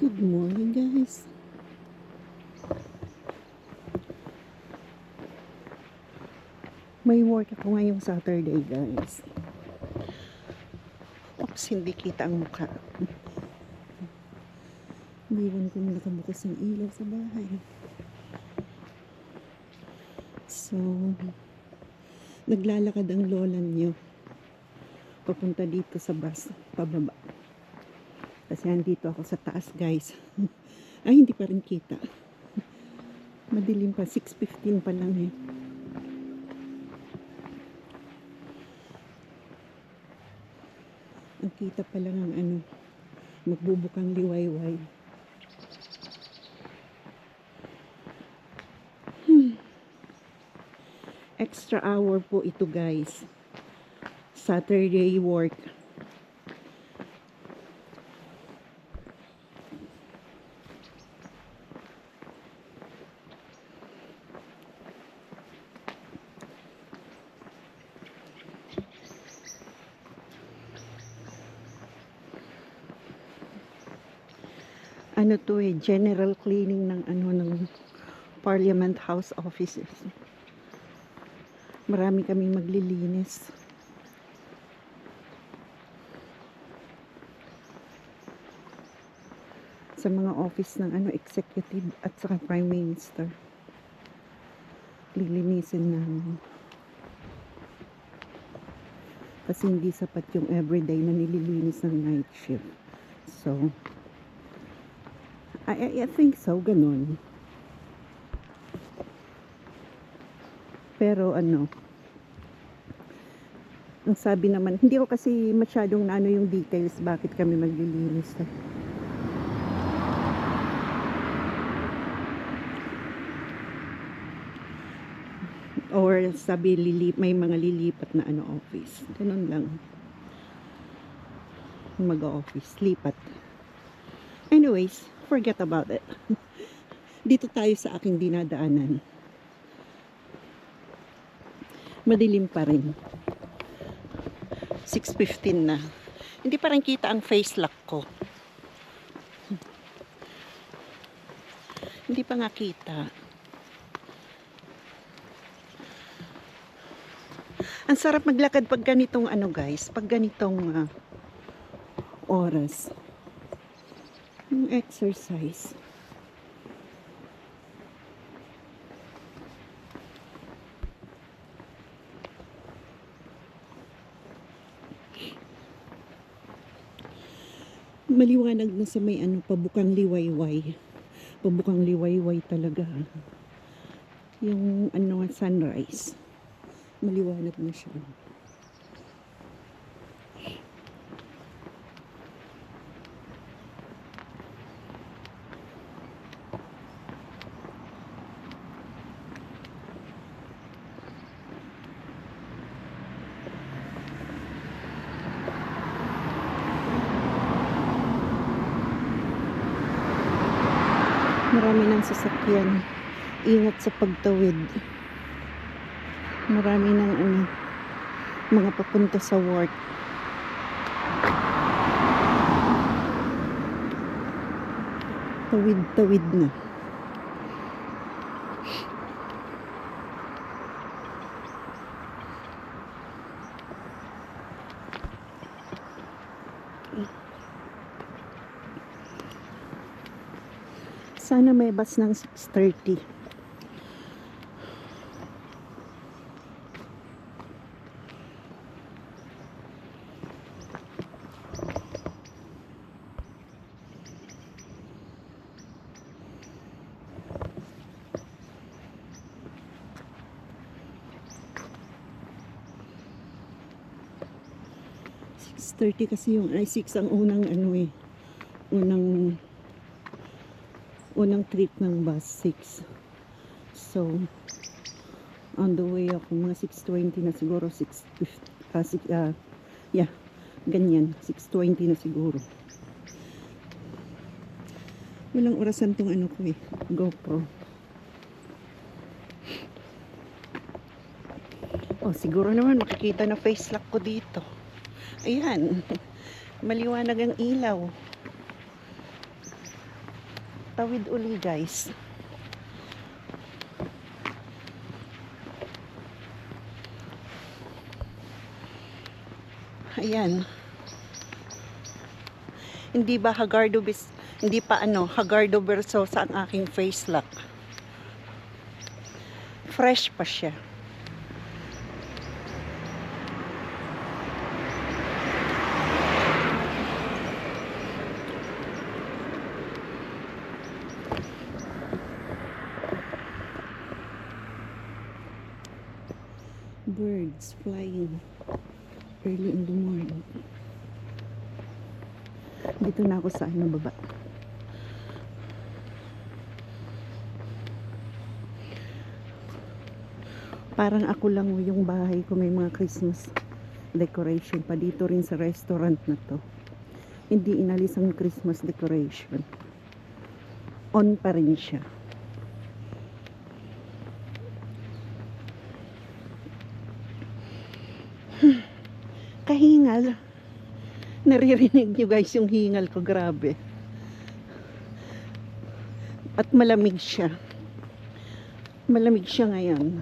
Good morning, guys. May work ako ngayong Saturday, guys. Oops, hindi kita ang mukha. Iwan ko na nakabukas ng ilaw sa bahay. So, naglalakad ang lola niyo papunta dito sa bus, pababa. Kasi andito ako sa taas, guys. Ay, hindi pa rin kita. Madilim pa, 6:15 pa lang eh. Ang kita pa lang ang magbubukang liwayway. Extra hour po ito, guys. Saturday work. Ano to eh, general cleaning ng ng Parliament House offices. Marami kami maglilinis. Sa mga office ng executive at saka prime minister. Lilinisin namin. Kasi hindi sapat yung everyday na nililinis ng night shift. So, I think so, ganun. Pero ang sabi naman, hindi ko kasi masyadong yung details bakit kami maglilinis. Or sabi, may mga lilipat na office. Ganun lang. Mag-office, lipat. Anyways, forget about it. Dito tayo sa aking dinadaanan. Madilim pa rin. 6:15 na. Hindi pa rin kita ang face lock ko. Hindi pa nga kita. Ang sarap maglakad pag ganitong guys, pag ganitong oras. Yung exercise. Maliwanag na sa may pabukang liwayway. Pabukang liwayway talaga. Yung sunrise. Maliwanag na siya. Marami ng sasakyan. Ingat sa pagtawid. Marami ng mga papunta sa work. Tawid-tawid na. Sana may bus ng 6:30. Kasi yung 6 ang unang trip ng bus, 6. So, on the way ako, mga 6:20 na siguro, 6:50, ganyan, 6:20 na siguro. Walang orasan tong ko GoPro. Siguro naman makikita na face lock ko dito. Ayan, maliwanag ang ilaw. Tawid uli guys. Ayan. Hindi ba hindi pa Hagardo Versosa ang aking face lock. Fresh pa siya. Birds flying early in the morning. Dito na ako sa baba. Parang ako lang yung bahay ko may mga Christmas decoration pa dito rin sa restaurant na to. Hindi inalis ang Christmas decoration. On pa rin siya. Kahingal. Naririnig nyo guys yung hingal ko, grabe. At malamig siya. Malamig siya ngayon.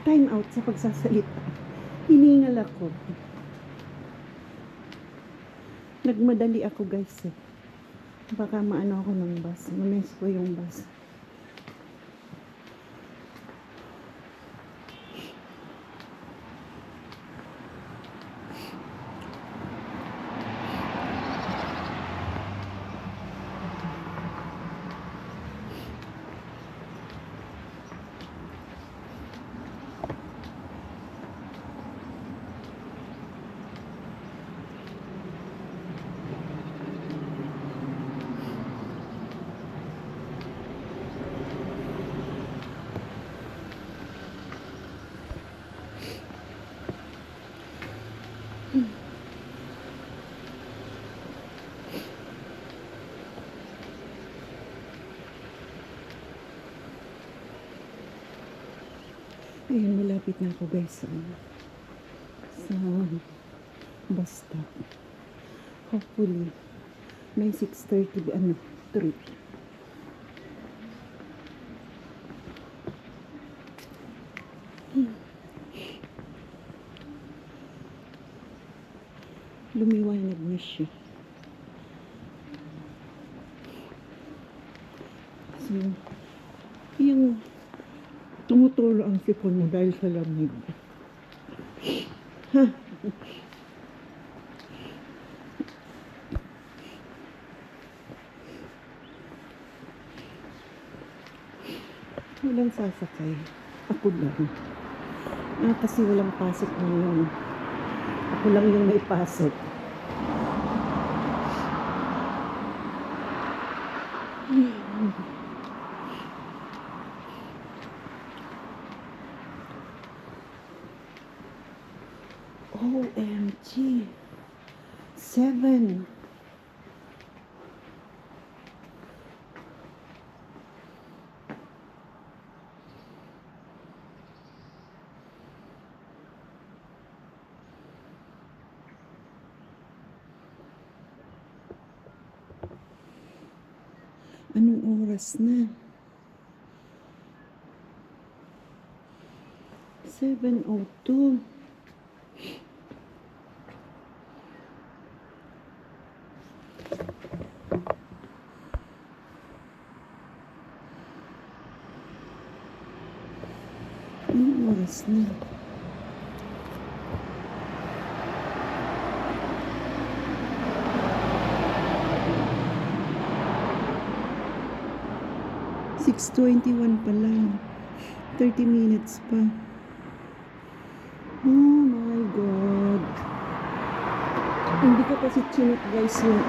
Time out sa pagsasalita. Hiningal ako. Nagmadali ako guys eh. Baka maano ako ng bus. Mamiss ko yung bus. Ayun, malapit na ako guys sa bus stop. Hopefully may 6:30 trip. Lumiwanag na siya. So, yung tumutulo ang sipon mo dahil sa lamig. Ha? Walang sasakay. Ako lang. Kasi walang pasok ngayon. Ako lang yung may pasok. OMG. 7. Anong oras na? 7:02. Anong oras na? $6:21 pa lang. 30 minutes pa. Oh my God. Hindi ko kasi chinot guys yung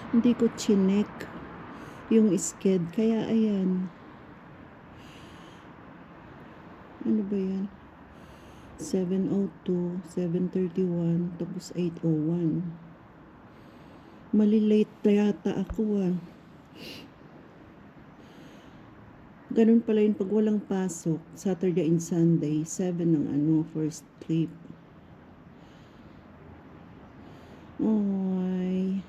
Hindi ko chinek yung sked. Kaya ayan. Ano ba yan? 7:02, 7:31, tapos 8:01. Malilate na yata ako ah. Ganun pala yun pag walang pasok. Saturday and Sunday, 7 ng first trip. Oy.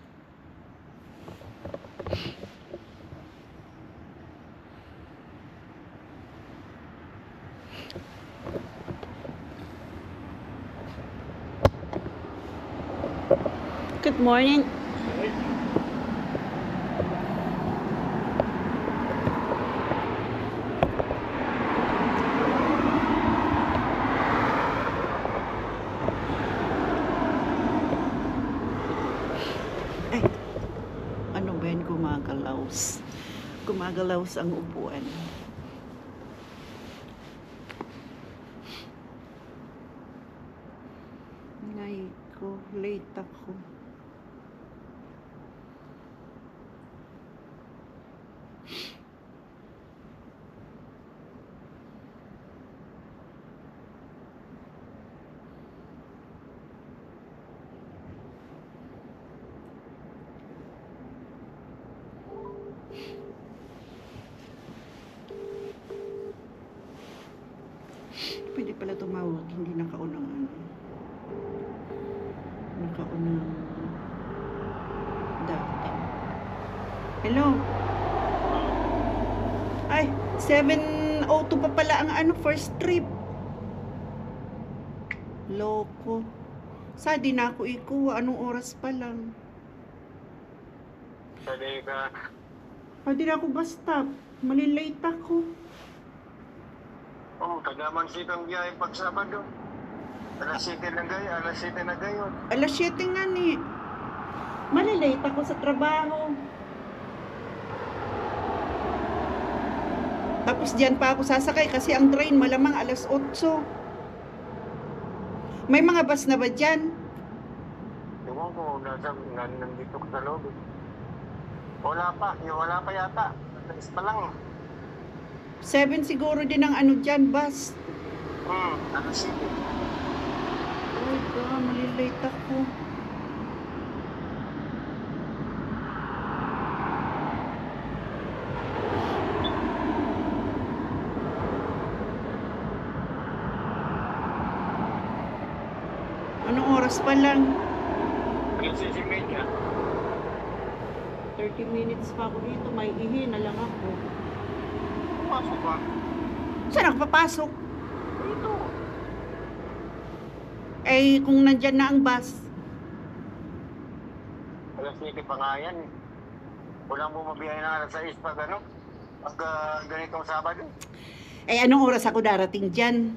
Good morning. Ay, ano ba yan? Gumagalaws. Gumagalaws ang upuan. Ngay ko, late ako. Pwede pala tumawag, hindi nakaunang nakaunang dati. Hello? Ay, 7:02 pa pala ang first trip. Loko. Sa di na ako ikuha, anong oras pa lang? Sabi ka, Di na ako basta, malilate ako. tagaman sitang biyahe pag Sabado. Alas 7 na gayon, alas 7 na gayon. Alas 7 nga ni. Malilate ako sa trabaho. Tapos diyan pa ako sasakay kasi ang train malamang alas 8. May mga bus na ba dyan? Tingnan ko, nandito ko sa loob. Wala pa yata. Alas pa lang. 7 siguro din ang dyan, bus. Alas 7. Oh God, malilate ako. Anong oras pa lang? Alas 6:30. 30 minutes pa ako dito. May ihi na lang ako. Pasok pa. Saan ako papasok? Dito. Eh, kung nandyan na ang bus. Alas 7 pa nga yan. Walang bumabiyahe na alas 6 pag pag ganitong Sabado. Eh, anong oras ako darating dyan?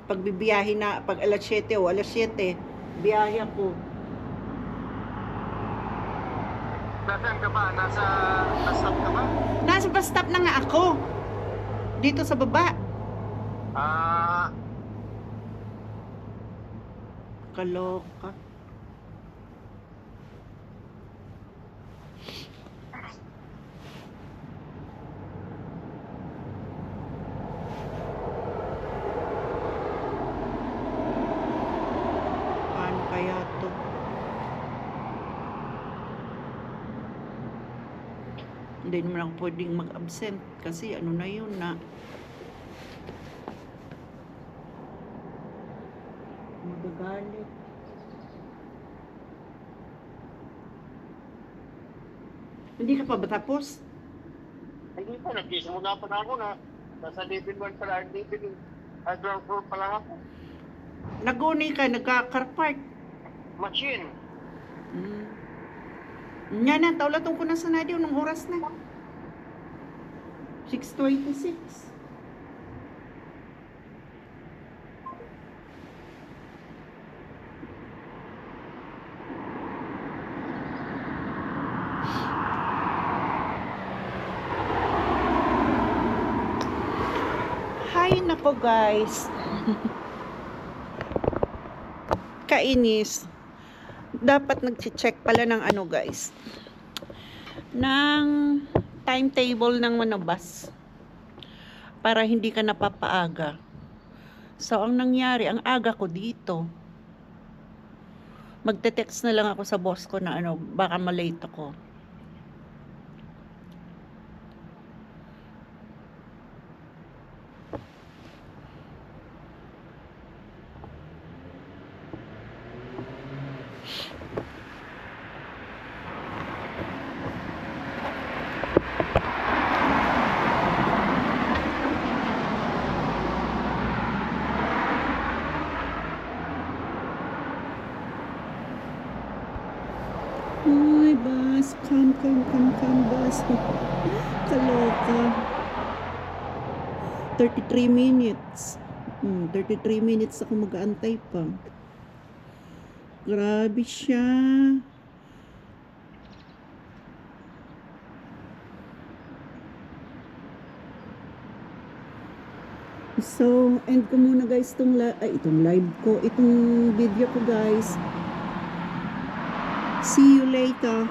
Pag bibiyahe na, pag alas 7 o alas 7, biyahe ako. Nasaan ka ba? Nasa bus stop ka ba? Nasa bus stop na nga ako. Dito sa baba. Kaloka. Paano kaya to? Hindi naman ako pwedeng mag-absent kasi na yun na. Magagalit. Hindi ka pa ba tapos? Hindi pa, nagsisimula pa na ako na. Nasa level 1 pa lang, level ground floor pa lang ako. Naguni ka, nagka-car park. Machine. Nga na, taulatong ko na sa nadio ng oras na. 6:26. Hay nako guys. Kainis. Dapat nag-check pala ng guys. ng timetable ng manobas para hindi ka napapaaga. So, ang nangyari, ang aga ko dito. Magte-text na lang ako sa boss ko na baka malate ako. Ay, bus. Come, bus. Kaloka. 33 minutes. 33 minutes ako mag-aantay pa. Grabe siya. So, end ko muna guys itong live ko. Itong video ko guys. See you later.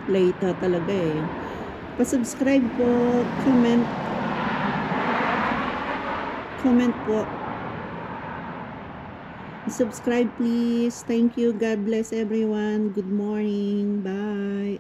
Later talaga eh. Pa-subscribe po. Comment po. Subscribe please. Thank you. God bless everyone. Good morning. Bye.